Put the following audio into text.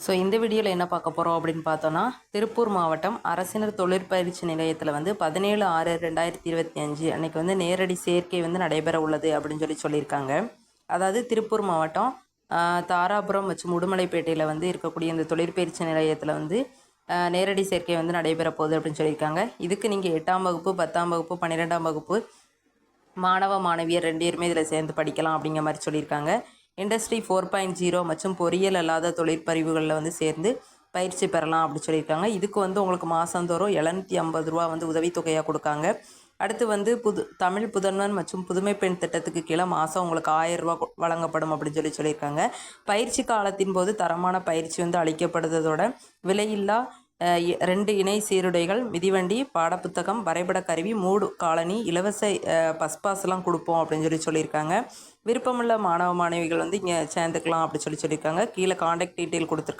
So இந்த வீடியோவில் என்ன பார்க்க போகிறோம் அப்படின்னு பார்த்தோன்னா, திருப்பூர் மாவட்டம் அரசினர் தொழிற்பயிற்சி நிலையத்தில் வந்து 17/6/2025 அன்றைக்கி வந்து நேரடி சேர்க்கை வந்து நடைபெற உள்ளது அப்படின்னு சொல்லியிருக்காங்க. அதாவது திருப்பூர் மாவட்டம் தாராபுரம் மற்றும் உடுமலைப்பேட்டையில் வந்து இருக்கக்கூடிய இந்த தொழிற்பயிற்சி நிலையத்தில் வந்து நேரடி சேர்க்கை வந்து நடைபெற போகுது அப்படின்னு சொல்லியிருக்காங்க. இதுக்கு நீங்கள் 8ஆம் வகுப்பு 10ஆம் வகுப்பு 12ஆம் வகுப்பு மாணவ மாணவியர் 2 பேருமே இதில் சேர்ந்து படிக்கலாம் அப்படிங்கிற மாதிரி சொல்லியிருக்காங்க. இண்டஸ்ட்ரி 4.0 மற்றும் பொறியியல் அல்லாத தொழிற்பறிவுகளில் வந்து சேர்ந்து பயிற்சி பெறலாம் அப்படி சொல்லியிருக்காங்க. இதுக்கு வந்து உங்களுக்கு மாதந்தோறும் 750 ரூபா வந்து உதவித்தொகையாக கொடுக்காங்க. அடுத்து வந்து தமிழ் புதல்வன் மற்றும் புதுமை பெண் திட்டத்துக்கு கீழே மாதம் உங்களுக்கு 1000 ரூபா வழங்கப்படும் அப்படின்னு சொல்லியிருக்காங்க. பயிற்சி காலத்தின் போது தரமான பயிற்சி வந்து அளிக்கப்படுவதோட விலையில்லா 2 இணை சீருடைகள், மிதிவண்டி, பாடப்புத்தகம், வரைபட கருவி, மூடு காலனி, இலவச பஸ் கொடுப்போம் அப்படின்னு சொல்லியிருக்காங்க. விருப்பமுள்ள மாணவ மாணவிகள் வந்து இங்கே சேர்ந்துக்கலாம் அப்படி சொல்லியிருக்காங்க. கீழே காண்டாக்ட் டீட்டெயில் கொடுத்துருக்காங்க.